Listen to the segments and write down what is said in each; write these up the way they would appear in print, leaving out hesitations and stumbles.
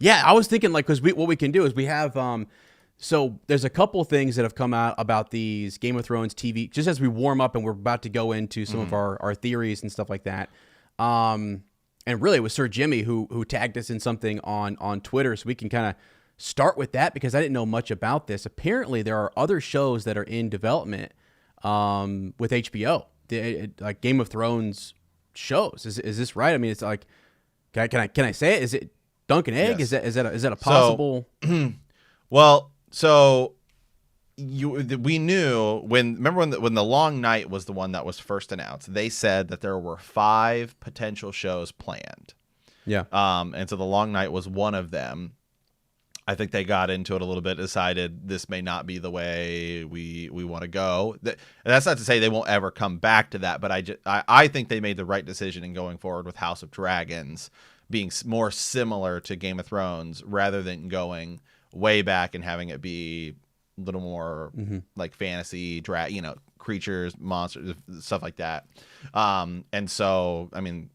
Yeah, I was thinking like because what we can do is we have so there's a couple things that have come out about these Game of Thrones TV just as we warm up and we're about to go into some of our theories and stuff like that. And really, it was Sir Jimmy who tagged us in something on Twitter, so we can kind of start with that because I didn't know much about this. Apparently, there are other shows that are in development with HBO, like Game of Thrones shows. Is this right? I mean, it's like, can I say it? Is it Dunk and Egg? Yes. Is that a possible? Well, so we knew remember when the Long Night was the one that was first announced. They said that there were 5 potential shows planned. Yeah. And so the Long Night was one of them. I think they got into it a little bit, decided this may not be the way we want to go. That's not to say they won't ever come back to that, but I think they made the right decision in going forward with House of Dragons being more similar to Game of Thrones rather than going way back and having it be a little more like fantasy, creatures, monsters, stuff like that. And so, I mean,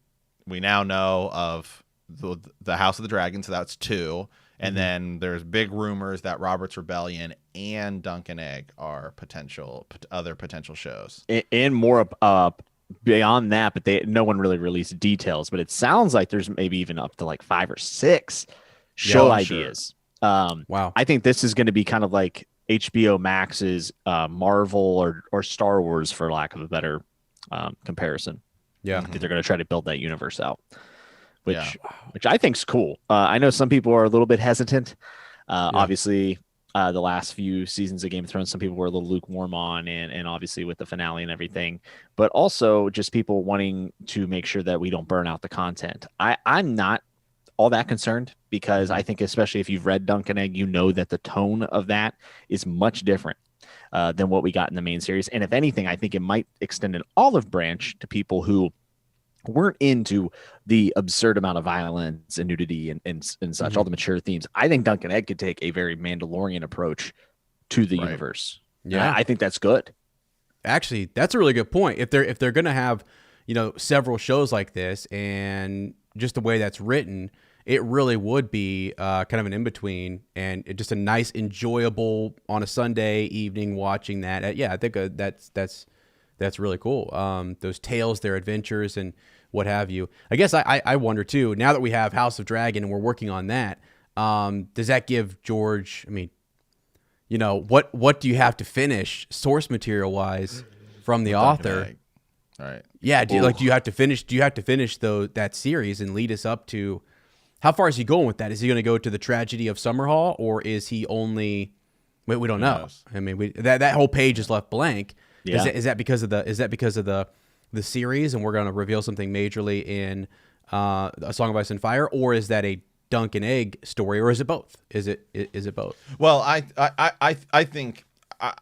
we now know of the House of the Dragon, so that's 2. And then there's big rumors that Robert's Rebellion and Dunk and Egg are other potential shows. And more beyond that, but no one really released details. But it sounds like there's maybe even up to like 5 or 6 show ideas. Sure. Wow. I think this is going to be kind of like HBO Max's Marvel or Star Wars, for lack of a better comparison. Yeah. I think they're going to try to build that universe out. Which I think's cool. I know some people are a little bit hesitant. Obviously, the last few seasons of Game of Thrones, some people were a little lukewarm on, and obviously with the finale and everything, but also just people wanting to make sure that we don't burn out the content. I'm not all that concerned because I think, especially if you've read Dunk and Egg, you know that the tone of that is much different than what we got in the main series. And if anything, I think it might extend an olive branch to people who weren't into the absurd amount of violence and nudity and such, all the mature themes. I think Dunk and Egg could take a very Mandalorian approach to the universe. Yeah, I think that's good. Actually, that's a really good point. If they're going to have, several shows like this, and just the way that's written, it really would be kind of an in-between and just a nice, enjoyable on a Sunday evening watching that. I think that's really cool. Those tales, their adventures, and what have you. I guess I wonder too, now that we have House of Dragon and we're working on that, does that give George, I mean, what do you have to finish source material wise from the author? All right. Yeah. Do you have to finish that series and lead us up to, how far is he going with that? Is he going to go to the tragedy of Summerhall, or is he only, we don't know. I mean, that whole page is left blank. Yeah. Is that because of the series, and we're going to reveal something majorly in A Song of Ice and Fire, or is that a Dunk and Egg story, or is it both? Is it both? Well, I think that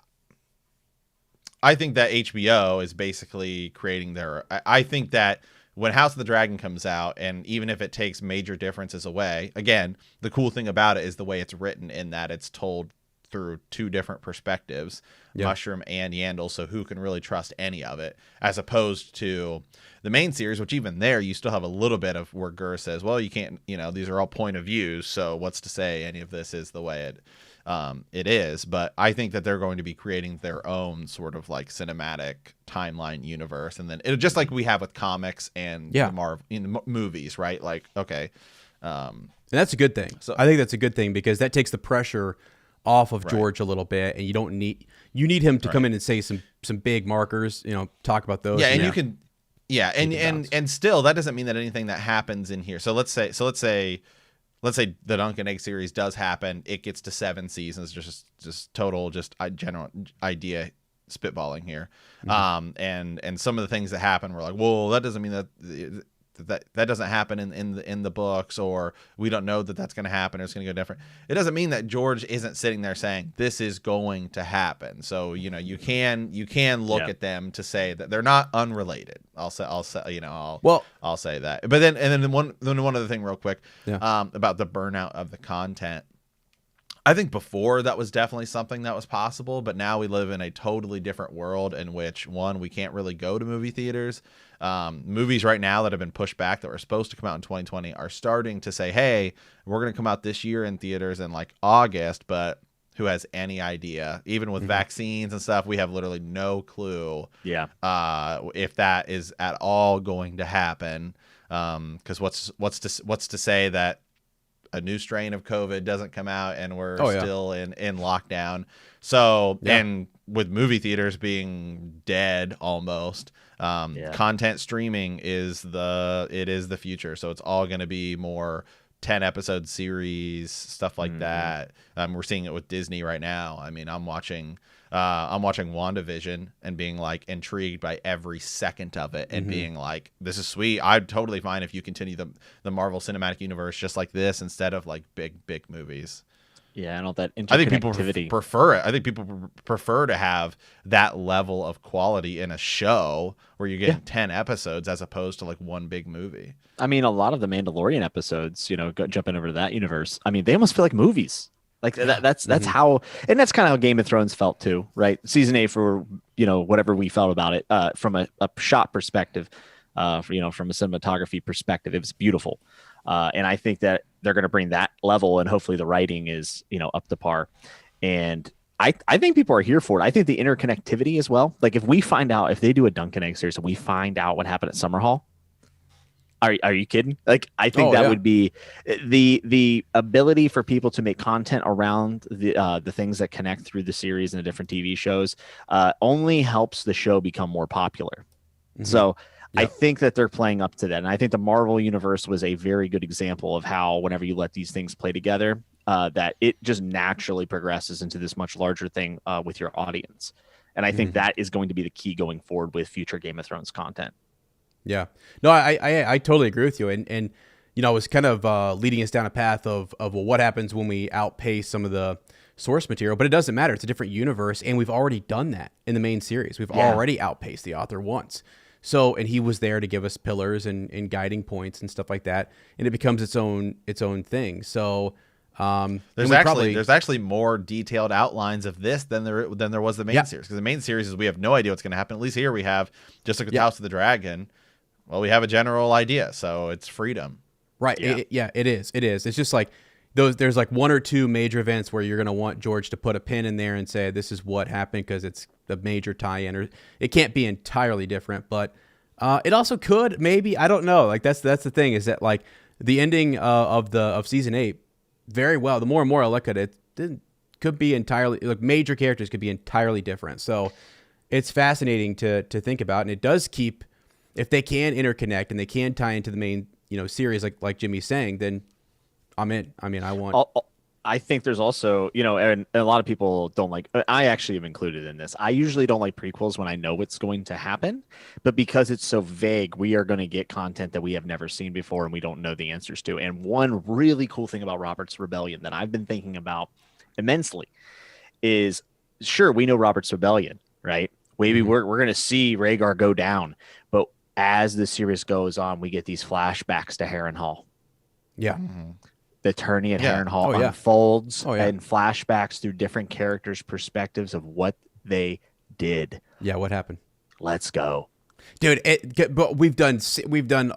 HBO is basically creating their. I think that when House of the Dragon comes out, and even if it takes major differences away, again, the cool thing about it is the way it's written, in that it's told through 2 different perspectives, Mushroom and Yandel, so who can really trust any of it, as opposed to the main series, which even there you still have a little bit of where Gur says, well, you can't, these are all point of views, so what's to say any of this is the way it is. But I think that they're going to be creating their own sort of like cinematic timeline universe, and then it just like we have with comics and movies, right? Like, okay, and that's a good thing. So I think that's a good thing, because that takes the pressure off of George a little bit, and you need him to come in and say some big markers, talk about those. Yeah, and you can, and still that doesn't mean that anything that happens in here. So let's say the Dunk and Egg series does happen. It gets to 7 seasons, just total, just general idea spitballing here. And some of the things that happen, we're like, well, that doesn't mean that doesn't happen in the books, or we don't know that that's going to happen, or it's going to go different. It doesn't mean that George isn't sitting there saying this is going to happen. So you can look at them to say that they're not unrelated. I'll say I'll say that. But then one other thing real quick about the burnout of the content. I think before that was definitely something that was possible, but now we live in a totally different world in which, one, we can't really go to movie theaters. Movies right now that have been pushed back that were supposed to come out in 2020 are starting to say, hey, we're going to come out this year in theaters in like August, but who has any idea? Even with vaccines and stuff, we have literally no clue if that is at all going to happen. Because what's to say that a new strain of COVID doesn't come out and we're still in lockdown. So, and with movie theaters being dead almost, content streaming is the future. So it's all going to be more 10 episode series, stuff like that. We're seeing it with Disney right now. I mean, I'm watching WandaVision and being like intrigued by every second of it and being like, this is sweet. I'd totally fine if you continue the Marvel Cinematic Universe just like this instead of like big movies. Yeah, and all that interconnectivity. I think people prefer it. I think people prefer to have that level of quality in a show where you're getting 10 episodes as opposed to like one big movie. I mean, a lot of the Mandalorian episodes, jumping over to that universe, I mean, they almost feel like movies. Like that's how, and that's kind of how Game of Thrones felt too, right? Season 8 for, whatever we felt about it, from a shot perspective, from a cinematography perspective, it was beautiful. And I think that they're going to bring that level, and hopefully the writing is, up to par. And I think people are here for it. I think the interconnectivity as well. Like if they do a Dunk and Egg series and we find out what happened at Summerhall, are you kidding? Like I think that would be the ability for people to make content around the things that connect through the series and the different TV shows only helps the show become more popular. So I think that they're playing up to that. And I think the Marvel Universe was a very good example of how whenever you let these things play together, that it just naturally progresses into this much larger thing with your audience. And I think that is going to be the key going forward with future Game of Thrones content. Yeah. No, I totally agree with you. And I was kind of leading us down a path of well, what happens when we outpace some of the source material, but it doesn't matter. It's a different universe. And we've already done that in the main series. We've already outpaced the author once. So, and he was there to give us pillars and guiding points and stuff like that. And it becomes its own thing. So, there's actually more detailed outlines of this than there was the main series. Because the main series is we have no idea what's going to happen. At least here we have, just like with House of the Dragon, well, we have a general idea. So it's freedom. Right. Yeah. It is. It's just like there's like one or two major events where you're going to want George to put a pin in there and say, this is what happened because it's a major tie-in, or it can't be entirely different, but it also could, maybe, I don't know. Like that's the thing, is that like the ending of season 8, very well, the more and more I look at it, could be entirely, like major characters could be entirely different. So it's fascinating to think about, and it does keep, if they can interconnect and they can tie into the main, series, like Jimmy's saying, then I'm in. I mean, I think there's also, and a lot of people don't like, I actually have included in this. I usually don't like prequels when I know what's going to happen, but because it's so vague, we are going to get content that we have never seen before and we don't know the answers to. And one really cool thing about Robert's Rebellion that I've been thinking about immensely is, sure, we know Robert's Rebellion, right? Maybe we're going to see Rhaegar go down, but as the series goes on, we get these flashbacks to Harrenhal. Yeah. The tourney at Harrenhal unfolds and flashbacks through different characters' perspectives of what they did. Yeah, what happened? Let's go, dude. But we've done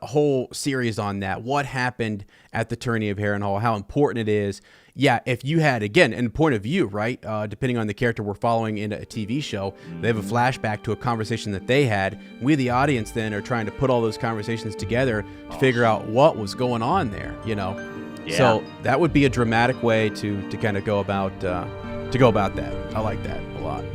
a whole series on that. What happened at the tourney of Harrenhal? How important it is. Yeah, if you had, again, in point of view, right? Depending on the character we're following in a TV show, they have a flashback to a conversation that they had. We, the audience, then are trying to put all those conversations together to figure out what was going on there. Yeah. So that would be a dramatic way to kind of go about that. I like that a lot.